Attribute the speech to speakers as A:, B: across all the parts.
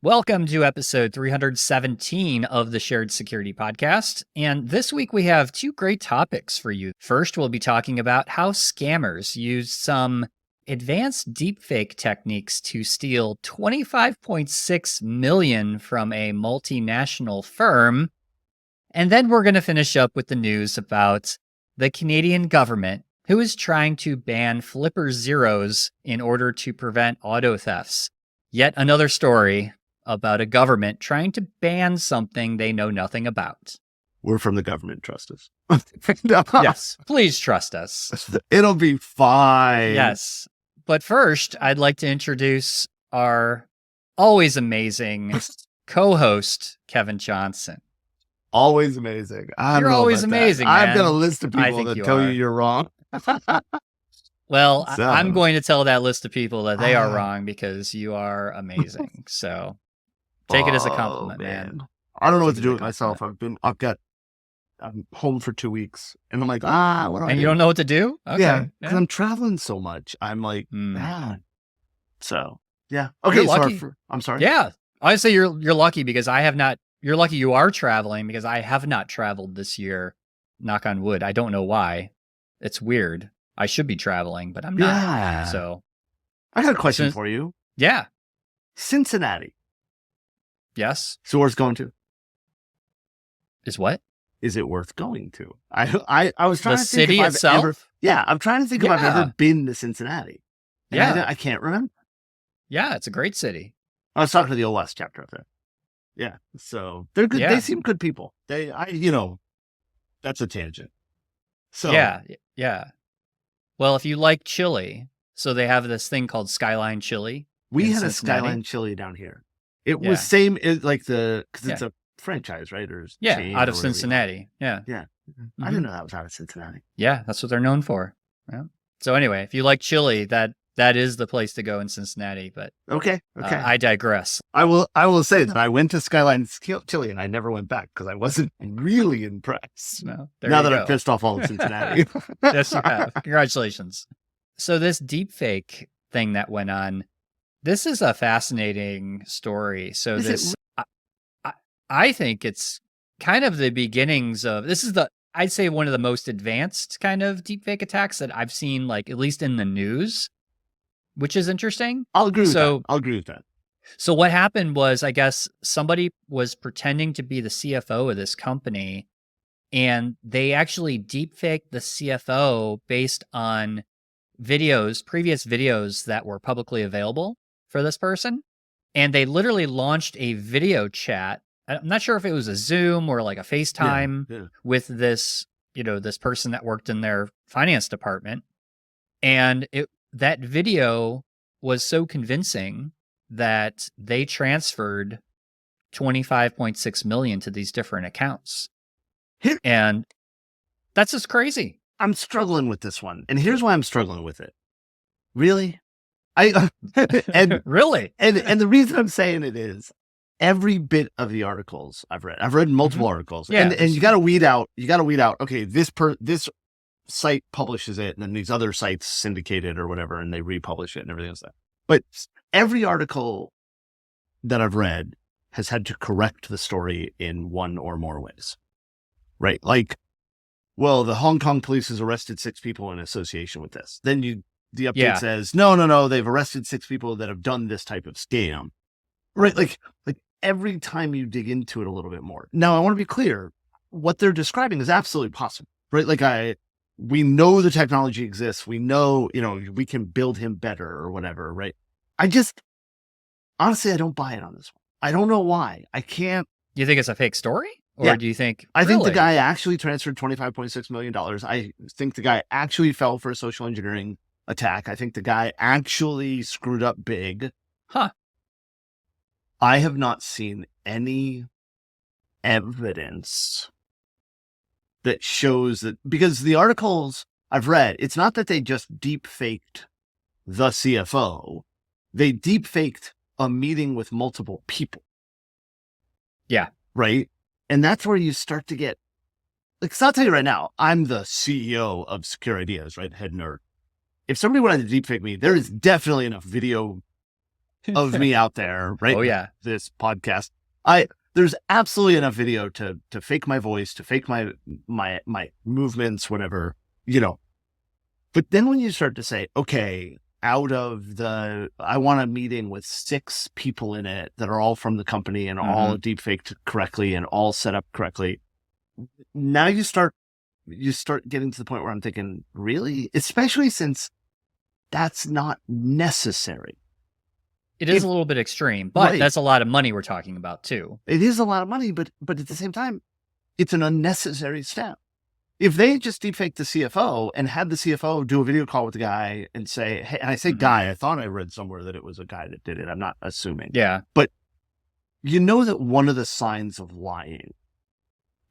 A: Welcome to episode 317 of the Shared Security Podcast. And this week we have two great topics for you. First, we'll be talking about how scammers use some advanced deepfake techniques to steal $25.6 million from a multinational firm. And then we're going to finish up with the news about the Canadian government, who is trying to ban flipper zeros in order to prevent auto thefts. Yet another story about a government trying to ban something they know nothing about.
B: We're from the government, trust us.
A: Yes, please trust us.
B: It'll be fine.
A: Yes. But first, I'd like to introduce our always amazing co-host, Kevin Johnson.
B: Always amazing.
A: You're always amazing, man.
B: I've got a list of people that tell you you're wrong.
A: Well, I'm going to tell that list of people that they are wrong because you are amazing. So take it as a compliment, man.
B: I don't know what to do with myself. I'm home for 2 weeks and I'm like, what do I do?
A: You don't know what to do? Okay.
B: Yeah, because I'm traveling so much. I'm like, So, yeah. Okay, I'm sorry.
A: Yeah. I say you're lucky because I have not. You're lucky you are traveling because I have not traveled this year. Knock on wood. I don't know why. It's weird. I should be traveling, but I'm not.
B: Yeah.
A: So
B: I got a question for you.
A: Yeah.
B: Cincinnati.
A: Yes.
B: So where's going to?
A: Is what?
B: Is it worth going to? I was trying
A: the
B: to think
A: city
B: if I've
A: itself?
B: ever, I'm trying to think if I've ever been to Cincinnati. And I can't remember.
A: Yeah, it's a great city.
B: I was talking to the old West chapter up there. Yeah. So they're good.
A: Yeah.
B: They seem good people. That's a tangent. So
A: yeah. Well, if you like chili, so they have this thing called Skyline Chili.
B: We had
A: Cincinnati.
B: A Skyline Chili down here. It was same as like because it's a franchise, right? Or
A: out of Cincinnati. Yeah.
B: I didn't know that was out of Cincinnati.
A: Yeah, that's what they're known for. Yeah. So anyway, if you like chili, that is the place to go in Cincinnati. But
B: okay.
A: I digress.
B: I will say that I went to Skyline Chili and I never went back because I wasn't really impressed.
A: No,
B: now that I've pissed off all of Cincinnati.
A: Yes, you have. Congratulations. So this deepfake thing that went on, this is a fascinating story. So I think it's kind of the beginnings of, I'd say one of the most advanced kind of deepfake attacks that I've seen, like at least in the news, which is interesting.
B: I'll agree with that.
A: So what happened was, I guess somebody was pretending to be the CFO of this company, and they actually deepfaked the CFO based on previous videos that were publicly available for this person. And they literally launched a video chat. I'm not sure if it was a Zoom or like a FaceTime with this, this person that worked in their finance department. And that video was so convincing that they transferred $25.6 million to these different accounts. And that's just crazy.
B: I'm struggling with this one. And here's why I'm struggling with it. Really?
A: Really?
B: And the reason I'm saying it is every bit of the articles I've read multiple articles.
A: Yeah.
B: And you got to weed out, okay, this site publishes it and then these other sites syndicate it or whatever and they republish it and everything else. But every article that I've read has had to correct the story in one or more ways. Right? Like, well, the Hong Kong police has arrested 6 people in association with this. Then the update says, no, they've arrested 6 people that have done this type of scam. Right? Like every time you dig into it a little bit more. Now, I want to be clear. What they're describing is absolutely possible. Right? Like we know the technology exists. We know, we can build him better or whatever, right? Honestly, I don't buy it on this one. I don't know why. I can't.
A: Do you think it's a fake story? Or do you think...
B: I think the guy actually transferred $25.6 million. I think the guy actually fell for a social engineering attack. I think the guy actually screwed up big.
A: Huh.
B: I have not seen any evidence that shows that, because the articles I've read, it's not that they just deepfaked the CFO. They deepfaked a meeting with multiple people.
A: Yeah.
B: Right? And that's where you start to get, like, so I'll tell you right now, I'm the CEO of Secure Ideas, right? Head nerd. If somebody wanted to deepfake me, there is definitely enough video of me out there, right?
A: Oh yeah.
B: This podcast. There's absolutely enough video to fake my voice, to fake my movements, whatever, But then when you start to say, okay, out of I want a meeting with 6 people in it that are all from the company and all deepfaked correctly and all set up correctly. Now you start getting to the point where I'm thinking, really? Especially since that's not necessary.
A: It is a little bit extreme, but that's a lot of money we're talking about too.
B: It is a lot of money, but at the same time, it's an unnecessary step. If they just deepfaked the CFO and had the CFO do a video call with the guy and say, hey, and I say guy, I thought I read somewhere that it was a guy that did it. I'm not assuming.
A: Yeah.
B: But that one of the signs of lying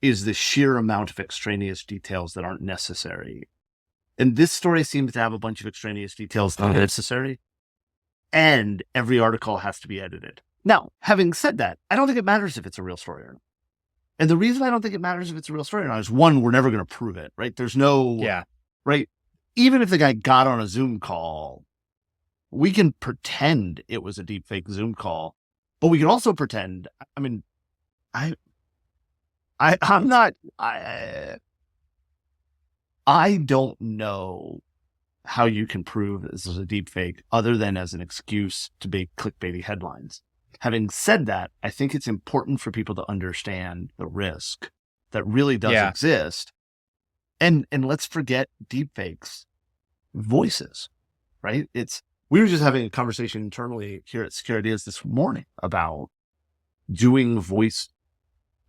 B: is the sheer amount of extraneous details that aren't necessary. And this story seems to have a bunch of extraneous details that aren't necessary. And every article has to be edited. Now, having said that, I don't think it matters if it's a real story or not. And the reason I don't think it matters if it's a real story or not is, one, we're never going to prove it, right? There's no, right? Even if the guy got on a Zoom call, we can pretend it was a deepfake Zoom call, but we can also pretend, I don't know how you can prove this is a deepfake other than as an excuse to make clickbaity headlines. Having said that, I think it's important for people to understand the risk that really does exist. And let's forget deepfakes voices, right? We were just having a conversation internally here at Security this morning about doing voice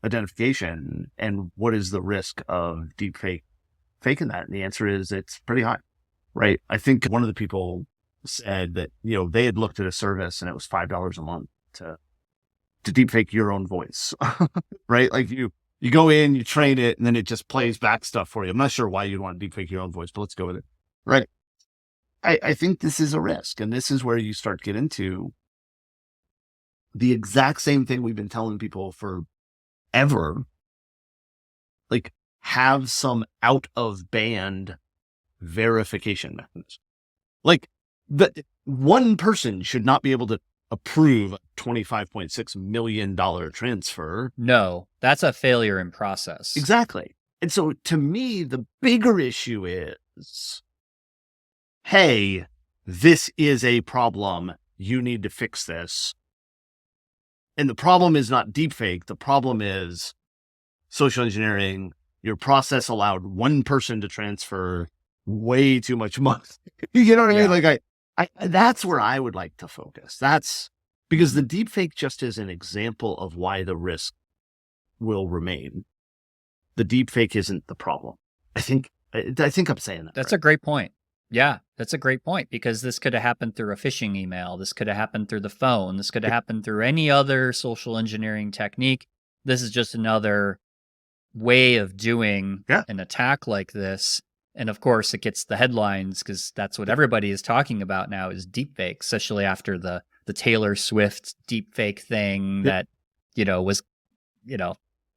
B: identification and what is the risk of deepfake faking that. And the answer is it's pretty high, right? I think one of the people said that, they had looked at a service and it was $5 a month to deepfake your own voice, right? Like you go in, you train it, and then it just plays back stuff for you. I'm not sure why you'd want to deepfake your own voice, but let's go with it, right? I think this is a risk, and this is where you start to get into the exact same thing we've been telling people forever, like have some out of band verification mechanism. Like one person should not be able to approve a $25.6 million transfer.
A: No, that's a failure in process.
B: Exactly. And so to me, the bigger issue is, hey, this is a problem. You need to fix this. And the problem is not deepfake. The problem is social engineering. Your process allowed one person to transfer way too much money. You know what I mean? Like that's where I would like to focus. That's because the deepfake just is an example of why the risk will remain. The deepfake isn't the problem. I think I'm saying that.
A: That's right. A great point. Yeah, that's a great point, because this could have happened through a phishing email. This could have happened through the phone. This could have happened through any other social engineering technique. This is just another way of doing an attack like this. And of course, it gets the headlines because that's what everybody is talking about now is deepfake, especially after the Taylor Swift deepfake thing that, was,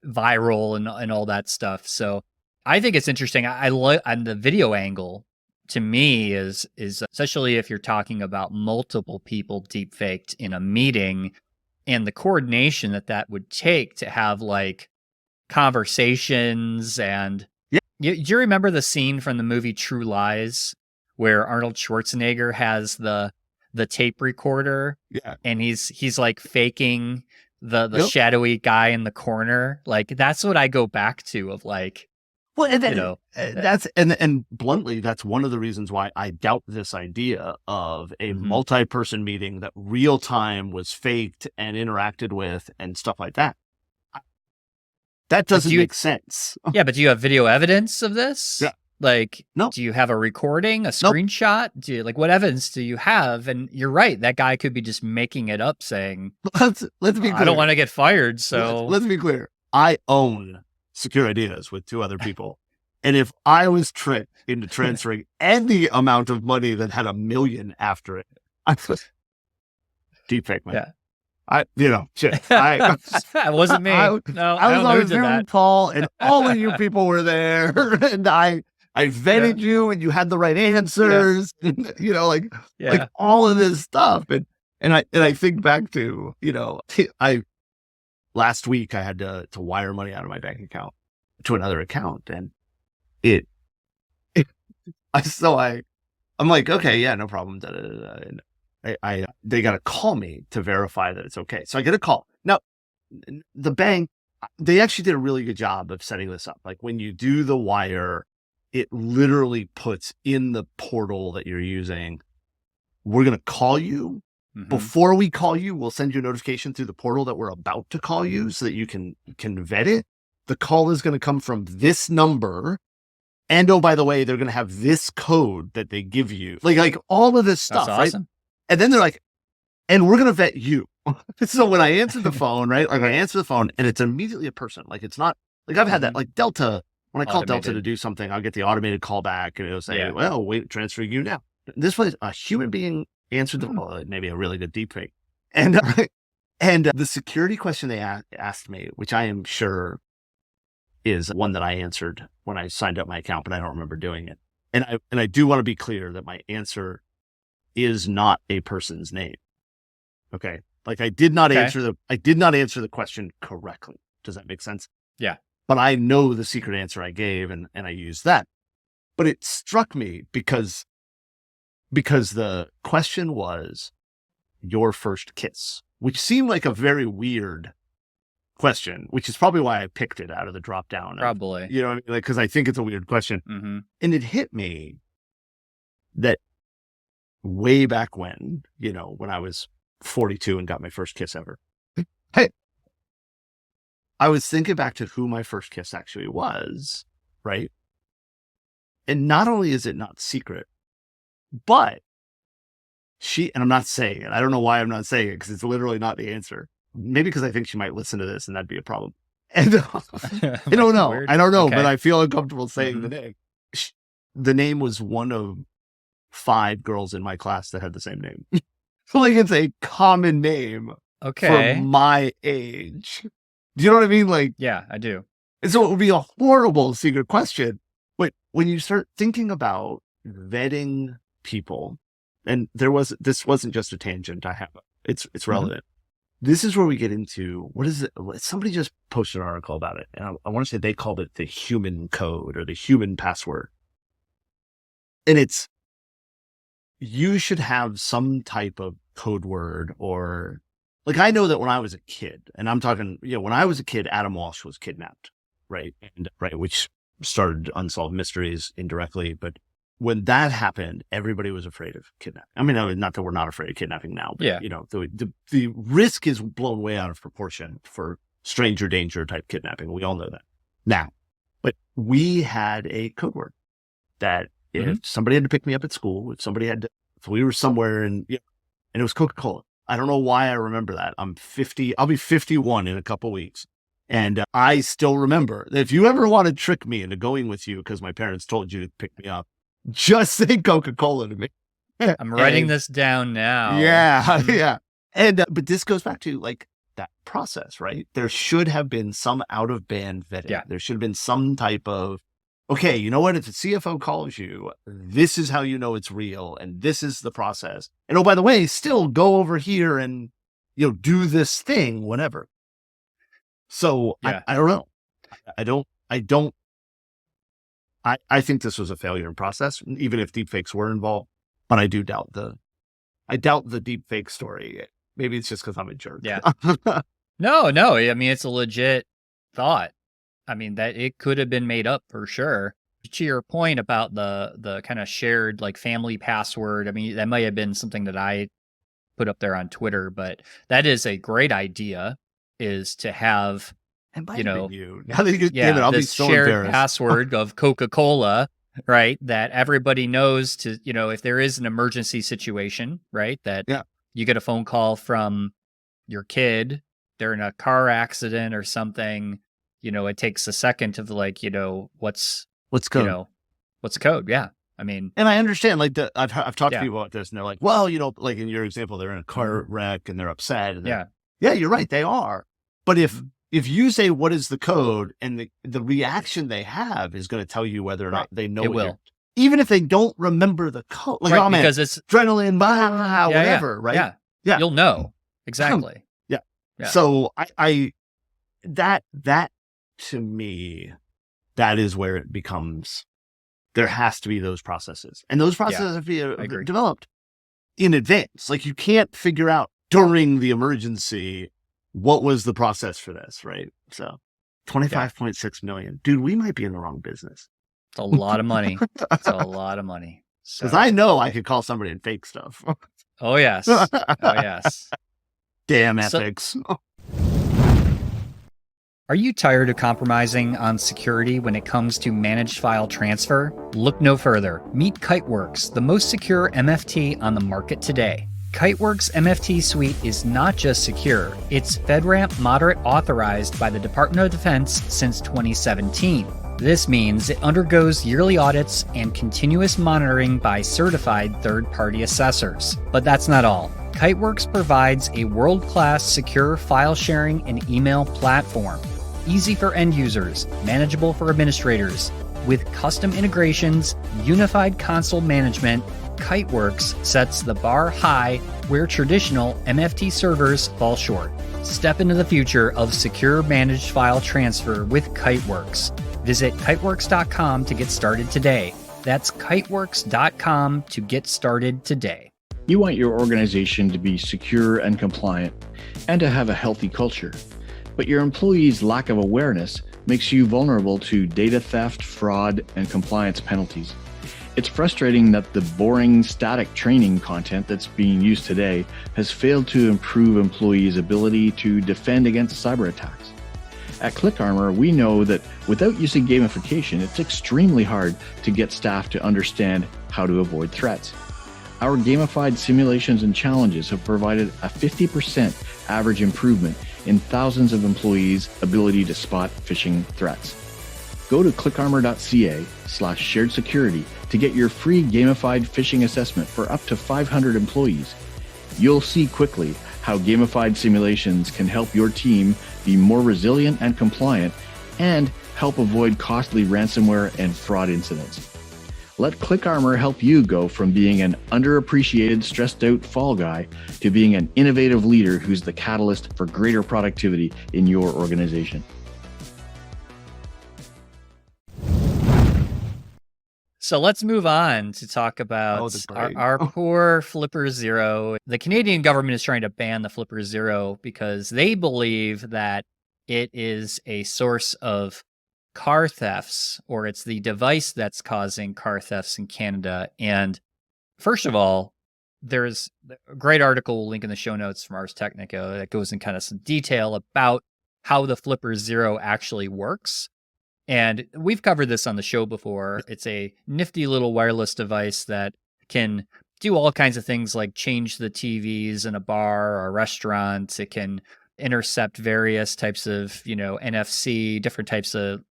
A: viral and all that stuff. So I think it's interesting. I like on the video angle to me is especially if you're talking about multiple people deepfaked in a meeting and the coordination that would take to have like conversations and do you remember the scene from the movie True Lies where Arnold Schwarzenegger has the tape recorder and he's like faking the shadowy guy in the corner? Like that's what I go back to of like,
B: well, and then, that's and bluntly, that's one of the reasons why I doubt this idea of a multi-person meeting that real time was faked and interacted with and stuff like that. That doesn't make sense.
A: Yeah, but do you have video evidence of this?
B: Yeah.
A: Like,
B: no.
A: Do you have a recording, a screenshot? Do you, what evidence do you have? And you're right, that guy could be just making it up, saying,
B: let's be clear.
A: I don't want to get fired, so
B: let's be clear. I own Secure Ideas with 2 other people. And if I was tricked into transferring any amount of money that had $1 million after it, I would deepfake money.
A: Yeah.
B: Shit.
A: It wasn't me. I was
B: on a Zoom call and all of you people were there and I vetted you and you had the right answers, and, like all of this stuff. And I think back to, last week I had to wire money out of my bank account to another account, and I'm like, okay, yeah, no problem. Da, da, da, da. And they got to call me to verify that it's okay. So I get a call. Now, the bank, they actually did a really good job of setting this up. Like when you do the wire, it literally puts in the portal that you're using, we're going to call you.
A: Mhm.
B: Before we call you, we'll send you a notification through the portal that we're about to call you so that you can vet it. The call is going to come from this number. And oh, by the way, they're going to have this code that they give you. Like all of this stuff,
A: That's
B: right?
A: awesome.
B: And then they're like, and we're going to vet you. So when I answer the phone, right? Like I answer the phone and it's immediately a person. Like it's not, like I've had that, like Delta, when I call Delta to
A: Automated.
B: do something, I'll get the automated call back and it'll say,
A: Yeah.
B: well, wait, transferring you now. This was a human being answered the phone, maybe a really good deepfake. And the security question they asked me, which I am sure is one that I answered when I signed up my account, but I don't remember doing it. And I do want to be clear that my answer is not a person's name. Okay. Like I did not answer the question correctly. Does that make sense?
A: Yeah.
B: But I know the secret answer I gave and I used that. But it struck me because the question was your first kiss, which seemed like a very weird question, which is probably why I picked it out of the drop down.
A: Probably.
B: You know what I mean? Like, because I think it's a weird question.
A: Mm-hmm.
B: And it hit me that way back when, when I was 42 and got my first kiss ever, hey, I was thinking back to who my first kiss actually was, right? And not only is it not secret, but and I'm not saying it. I don't know why I'm not saying it because it's literally not the answer. Maybe because I think she might listen to this and that'd be a problem. And I don't know.
A: Weird.
B: I don't know,
A: Okay.
B: but I feel uncomfortable saying the name. The name was one of 5 girls in my class that had the same name. So like it's a common name
A: Okay.
B: for my age. Do you know what I mean? Like,
A: Yeah, I do.
B: and so it would be a horrible secret question. But when you start thinking about vetting people, and this wasn't just a tangent. It's relevant. This is where we get into, what is it? Somebody just posted an article about it. And I want to say they called it the human code or the human password. And it's, you should have some type of code word or, like, I know that when I was a kid, and I'm talking, when I was a kid, Adam Walsh was kidnapped, right? And which started Unsolved Mysteries indirectly. But when that happened, everybody was afraid of kidnapping. I mean, not that we're not afraid of kidnapping now, but the risk is blown way out of proportion for stranger danger type kidnapping. We all know that now. But we had a code word that if somebody had to pick me up at school, if we were somewhere and it was Coca-Cola. I don't know why I remember that. I'm 50. I'll be 51 in a couple weeks. And I still remember that if you ever want to trick me into going with you because my parents told you to pick me up, just say Coca-Cola to me.
A: I'm writing this down now.
B: Yeah. Yeah. And, but this goes back to like that process, right? There should have been some out of band vetting.
A: Yeah.
B: There should have been some type of, okay, you know what? If the CFO calls you, this is how you know it's real. And this is the process. And oh, by the way, still go over here and, do this thing, whatever. So
A: Yeah.
B: I don't know. I think this was a failure in process, even if deepfakes were involved, but I doubt the deepfake story. Maybe it's just because I'm a jerk.
A: Yeah. No. I mean, it's a legit thought. I mean, that it could have been made up for sure. To your point about the kind of shared like family password, I mean, that might have been something that I put up there on Twitter, but that is a great idea, is to have,
B: now that you damn it, I'll be
A: this
B: so
A: shared
B: embarrassed.
A: password of Coca-Cola, right? That everybody knows to, if there is an emergency situation, right? That you get a phone call from your kid, they're in a car accident or something, it takes a second of like, what's
B: code?
A: What's the code? Yeah. I mean,
B: and I understand, like I've talked to people about this and they're like, well, like in your example, they're in a car wreck and they're upset. And yeah, you're right. They are. But if you say, what is the code? And the reaction they have is going to tell you whether or not they know
A: it will.
B: Even if they don't remember the code. Like,
A: right,
B: oh man,
A: because it's
B: adrenaline, whatever, right?
A: Yeah.
B: Yeah.
A: You'll know. Exactly.
B: Yeah.
A: Yeah.
B: So that to me, that is where it becomes, there has to be those processes, and those processes have to
A: I
B: be
A: agree.
B: developed in advance. Like, you can't figure out during the emergency what was the process for this, right? So 25.6 million. Dude, we might be in the wrong business.
A: It's a lot of money. It's a lot of money.
B: Because
A: So,
B: I know I could call somebody and fake stuff.
A: oh yes. Oh yes.
B: Damn
A: So-
B: ethics.
A: Are you tired of compromising on security when it comes to managed file transfer? Look no further. Meet Kiteworks, the most secure MFT on the market today. Kiteworks MFT Suite is not just secure, it's FedRAMP Moderate authorized by the Department of Defense since 2017. This means it undergoes yearly audits and continuous monitoring by certified third-party assessors. But that's not all. Kiteworks provides a world-class secure file sharing and email platform. Easy for end users, manageable for administrators. With custom integrations, unified console management, Kiteworks sets the bar high where traditional MFT servers fall short. Step into the future of secure managed file transfer with Kiteworks. Visit kiteworks.com to get started today. That's kiteworks.com to get started today.
C: You want your organization to be secure and compliant and to have a healthy culture. But your employees' lack of awareness makes you vulnerable to data theft, fraud, and compliance penalties. It's frustrating that the boring, static training content that's being used today has failed to improve employees' ability to defend against cyber attacks. At ClickArmor, we know that without using gamification, it's extremely hard to get staff to understand how to avoid threats. Our gamified simulations and challenges have provided a 50% average improvement in thousands of employees' ability to spot phishing threats. Go to clickarmor.ca/shared security to get your free gamified phishing assessment for up to 500 employees. You'll see quickly how gamified simulations can help your team be more resilient and compliant and help avoid costly ransomware and fraud incidents. Let ClickArmor help you go from being an underappreciated, stressed out fall guy to being an innovative leader who's the catalyst for greater productivity in your organization.
A: So let's move on to talk about our poor Flipper Zero. The Canadian government is trying to ban the Flipper Zero because they believe that it is a source of car thefts, or it's the device that's causing car thefts in Canada. And first of all, there's a great article, we'll link in the show notes from Ars Technica, that goes in kind of some detail about how the Flipper Zero actually works. And we've covered this on the show before. It's a nifty little wireless device that can do all kinds of things like change the TVs in a bar or a restaurant. It can intercept various types of, NFC, different types of,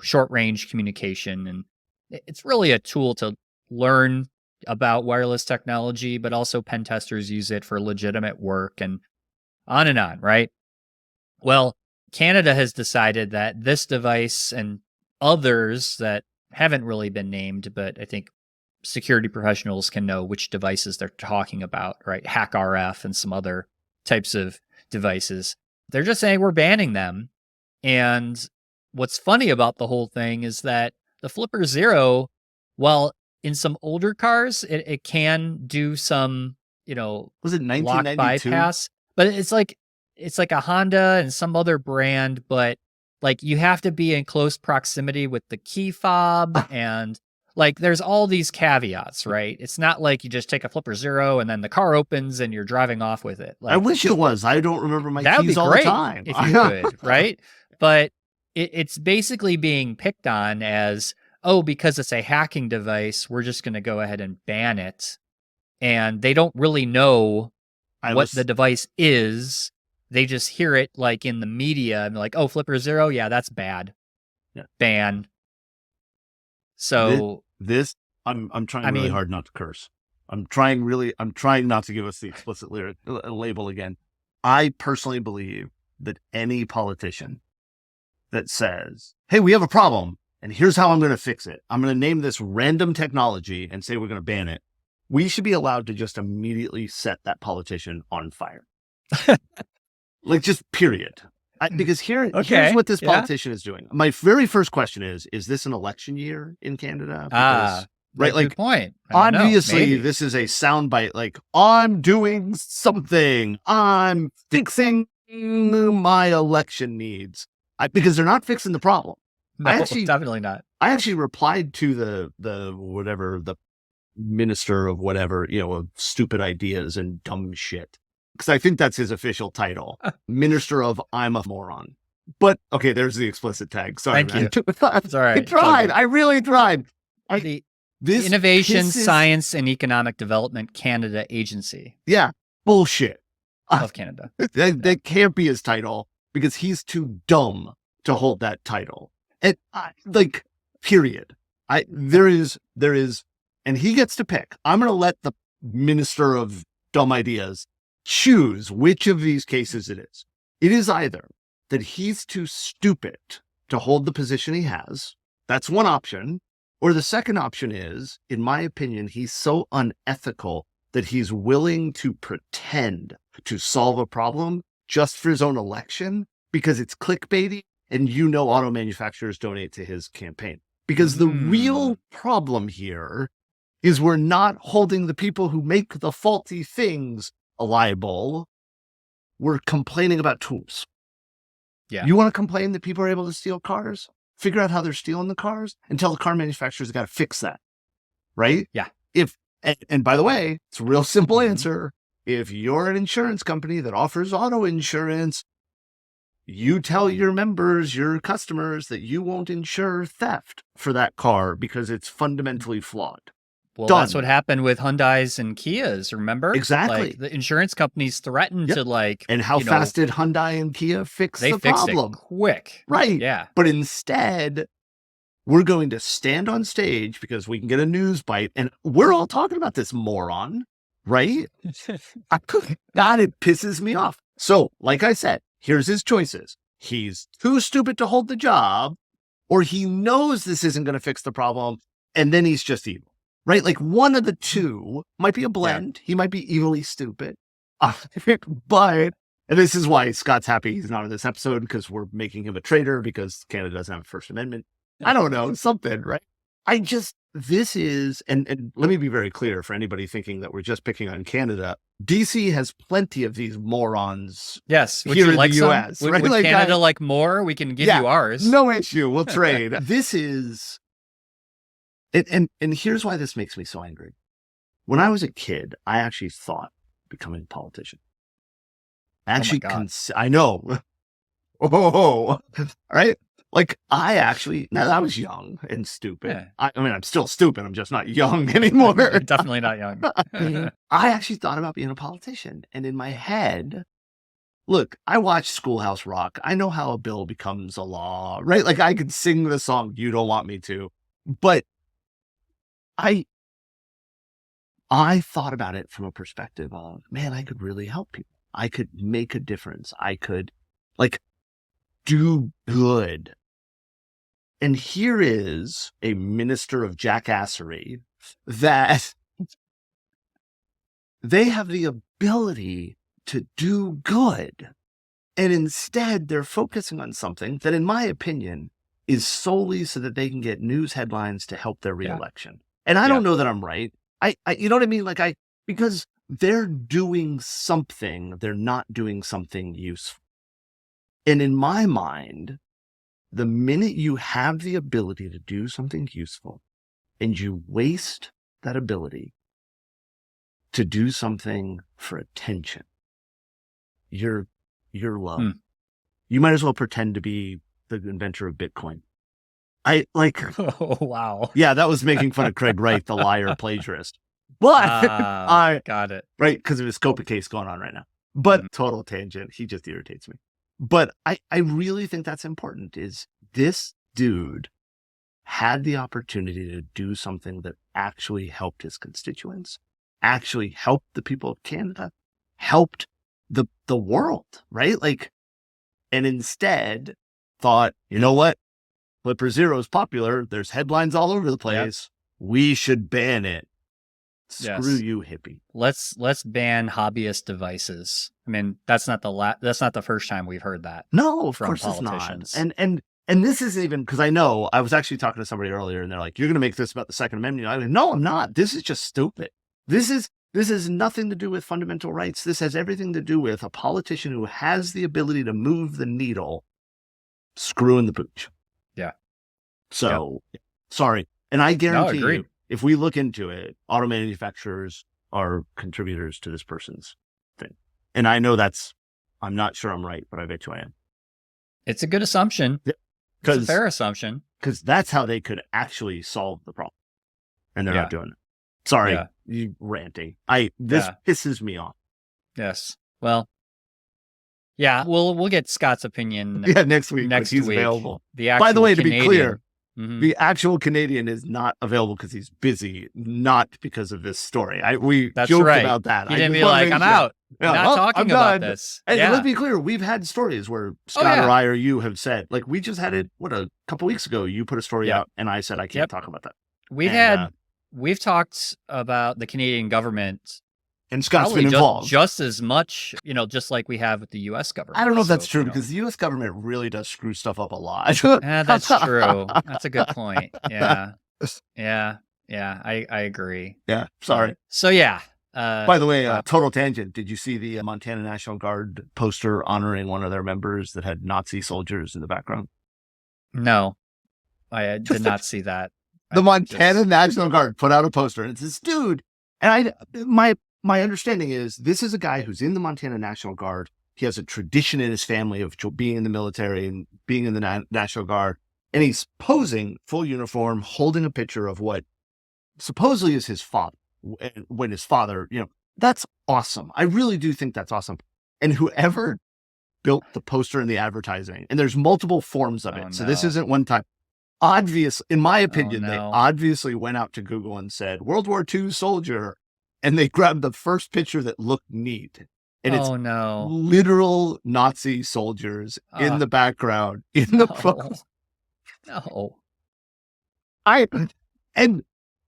A: short range communication. And it's really a tool to learn about wireless technology, but also pen testers use it for legitimate work and on, right? Well, Canada has decided that this device and others that haven't really been named, but I think security professionals can know which devices they're talking about, right? HackRF and some other types of devices. They're just saying we're banning them. And what's funny about the whole thing is that the Flipper Zero, while in some older cars, it can do some,
B: was it
A: lock
B: 1992?
A: bypass, but it's like a Honda and some other brand, but like you have to be in close proximity with the key fob and like there's all these caveats, right? It's not like you just take a Flipper Zero and then the car opens and you're driving off with it. Like,
B: I wish it was. I don't remember my
A: that would
B: keys
A: be
B: all
A: great
B: the time.
A: if you could, right? But it's basically being picked on as, oh, because it's a hacking device, we're just going to go ahead and ban it. And they don't really know what the device is. They just hear it like in the media and like, oh, Flipper Zero, yeah, that's bad.
B: Yeah.
A: Ban. So
B: I'm trying really hard not to curse. I'm trying not to give us the explicit label again. I personally believe that any politician that says, hey, we have a problem and here's how I'm going to fix it. I'm going to name this random technology and say we're going to ban it. we should be allowed to just immediately set that politician on fire. Like, just period. Because here's what this politician is doing. My very first question is this an election year in Canada? Because, right, like,
A: good point.
B: Obviously, this is a soundbite. Like, I'm doing something. I'm fixing my election needs. Because they're not fixing the problem.
A: No, definitely not.
B: I actually replied to the minister of whatever, of stupid ideas and dumb shit. Because I think that's his official title. Minister of I'm a moron. But, okay, there's the explicit tag. Sorry,
A: Thank
B: you.
A: Sorry.
B: I tried. I really tried.
A: The Innovation, Science, and Economic Development Canada Agency.
B: Yeah. Bullshit.
A: Of Canada.
B: That can't be his title because he's too dumb to hold that title. And period. There is, and he gets to pick. I'm going to let the minister of dumb ideas choose which of these cases it is. It is either that he's too stupid to hold the position he has. That's one option. Or the second option is, in my opinion, he's so unethical that he's willing to pretend to solve a problem just for his own election because it's clickbaity and auto manufacturers donate to his campaign. Because the real problem here is we're not holding the people who make the faulty things liable. We're complaining about tools.
A: Yeah.
B: You want to complain that people are able to steal cars? Figure out how they're stealing the cars and tell the car manufacturers got to fix that. Right?
A: Yeah.
B: And by the way, it's a real simple answer. If you're an insurance company that offers auto insurance, you tell your members, your customers, that you won't insure theft for that car because it's fundamentally flawed.
A: Well, that's what happened with Hyundais and Kias, remember?
B: Exactly.
A: Like, the insurance companies threatened to
B: And how fast did Hyundai and Kia fix the problem?
A: They fixed it quick.
B: Right.
A: Yeah.
B: But instead, we're going to stand on stage because we can get a news bite, and we're all talking about this moron, right? God, it pisses me off. So, like I said, here's his choices. He's too stupid to hold the job, or he knows this isn't going to fix the problem, and then he's just evil. Right? Like, one of the two might be a blend. Yeah. He might be evilly stupid. But, and this is why Scott's happy he's not in this episode, because we're making him a traitor because Canada doesn't have a First Amendment. I don't know, something, right? This is, and let me be very clear for anybody thinking that we're just picking on Canada. DC has plenty of these morons.
A: Yes.
B: Would here in the US.
A: Right? Would Canada like more? We can give you ours.
B: No issue. We'll trade. This is... And here's why this makes me so angry. When I was a kid, I actually thought becoming a politician. I know. Oh, right? Like, I was young and stupid. Yeah. I mean, I'm still stupid. I'm just not young anymore.
A: Definitely not young.
B: I actually thought about being a politician. And in my head, look, I watched Schoolhouse Rock. I know how a bill becomes a law, right? Like, I could sing the song, You Don't Want Me To. But I thought about it from a perspective of, man, I could really help people. I could make a difference. I could, do good. And here is a minister of jackassery that they have the ability to do good. And instead, they're focusing on something that, in my opinion, is solely so that they can get news headlines to help their reelection. Yeah. And I don't know that I'm right. I you know what I mean? Because they're doing something, they're not doing something useful. And in my mind, the minute you have the ability to do something useful and you waste that ability to do something for attention, you're low. You might as well pretend to be the inventor of Bitcoin.
A: Oh, wow.
B: Yeah, that was making fun of Craig Wright, the liar plagiarist. But I
A: got it.
B: Right, because of his Scopa case going on right now. But total tangent. He just irritates me. But I really think that's important, is this dude had the opportunity to do something that actually helped his constituents, actually helped the people of Canada, helped the world, right? And instead thought, you know what? Flipper Zero is popular. There's headlines all over the place. Yep. We should ban it. Screw you, hippie.
A: Let's ban hobbyist devices. I mean, that's not the first time we've heard that.
B: No, of
A: from
B: course it's not.
A: politicians.
B: And this isn't even, because I know I was actually talking to somebody earlier, and they're like, "You're going to make this about the Second Amendment." I'm like, "No, I'm not. This is just stupid. This has nothing to do with fundamental rights. This has everything to do with a politician who has the ability to move the needle screwing the pooch."
A: Yeah.
B: So, sorry. And I guarantee
A: agreed.
B: you, if we look into it, auto manufacturers are contributors to this person's thing. And I know I'm not sure I'm right, but I bet you I am.
A: It's a good assumption.
B: Yeah.
A: It's a fair assumption.
B: Because that's how they could actually solve the problem. And they're not doing it. Sorry, you ranting. This pisses me off.
A: Yes. Well, we'll get Scott's opinion
B: next week.
A: Next
B: he's
A: week.
B: available.
A: By
B: the way, to
A: Canadian,
B: be clear,
A: mm-hmm.
B: the actual Canadian is not available because he's busy, not because of this story. We
A: That's
B: joked
A: right.
B: about that.
A: He didn't be like, "I'm out. Not talking about this."
B: And let's be clear, we've had stories where Scott or I or you have said, like, we just had it, a couple weeks ago, you put a story out and I said, I can't talk about that.
A: We've talked about the Canadian government,
B: and Scott's been involved
A: just as much, just like we have with the U.S. government.
B: I don't know if that's true because the U.S. government really does screw stuff up a lot.
A: That's true. That's a good point. Yeah. I agree.
B: Yeah. Sorry.
A: So yeah.
B: By the way, total tangent. Did you see the Montana National Guard poster honoring one of their members that had Nazi soldiers in the background?
A: No, I did not see that.
B: The Montana National Guard put out a poster, and it's this dude. And my understanding is this is a guy who's in the Montana National Guard. He has a tradition in his family of being in the military and being in the National Guard. And he's posing full uniform, holding a picture of what supposedly is his father. When his father, that's awesome. I really do think that's awesome. And whoever built the poster and the advertising, and there's multiple forms of it. So this isn't one time. In my opinion, they obviously went out to Google and said, World War II soldier. And they grabbed the first picture that looked neat. And it's literal Nazi soldiers in the background in the photo.
A: No.
B: I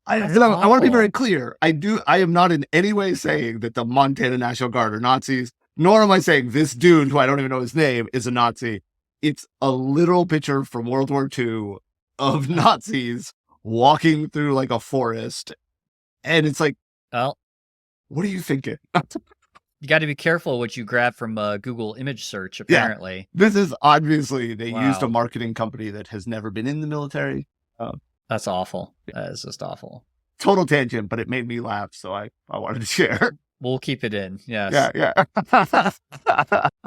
B: want to be very clear. I am not in any way saying that the Montana National Guard are Nazis, nor am I saying this dude, who I don't even know his name, is a Nazi. It's a literal picture from World War II of Nazis walking through like a forest. And it's like,
A: well,
B: what are you thinking?
A: You got to be careful what you grab from Google image search, apparently.
B: Yeah, this is obviously, they used a marketing company that has never been in the military.
A: That's awful. That is just awful.
B: Total tangent, but it made me laugh, so I wanted to share.
A: We'll keep it in. Yes.
B: Yeah.
A: I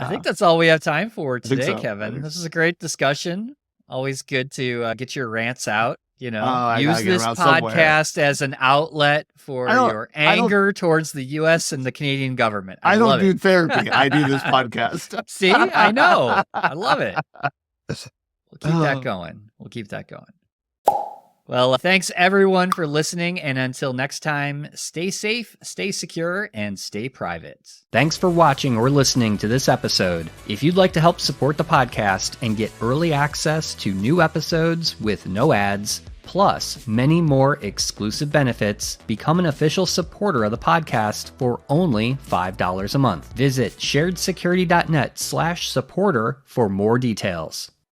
A: think that's all we have time for today,
B: so.
A: Kevin. This is a great discussion. Always good to get your rants out. Use this podcast as an outlet for your anger towards the U.S. and the Canadian government.
B: I don't do therapy. I do this podcast.
A: See, I know. I love it. We'll keep that going. Well, thanks everyone for listening. And until next time, stay safe, stay secure, and stay private. Thanks for watching or listening to this episode. If you'd like to help support the podcast and get early access to new episodes with no ads, plus many more exclusive benefits, become an official supporter of the podcast for only $5 a month. Visit sharedsecurity.net/supporter for more details.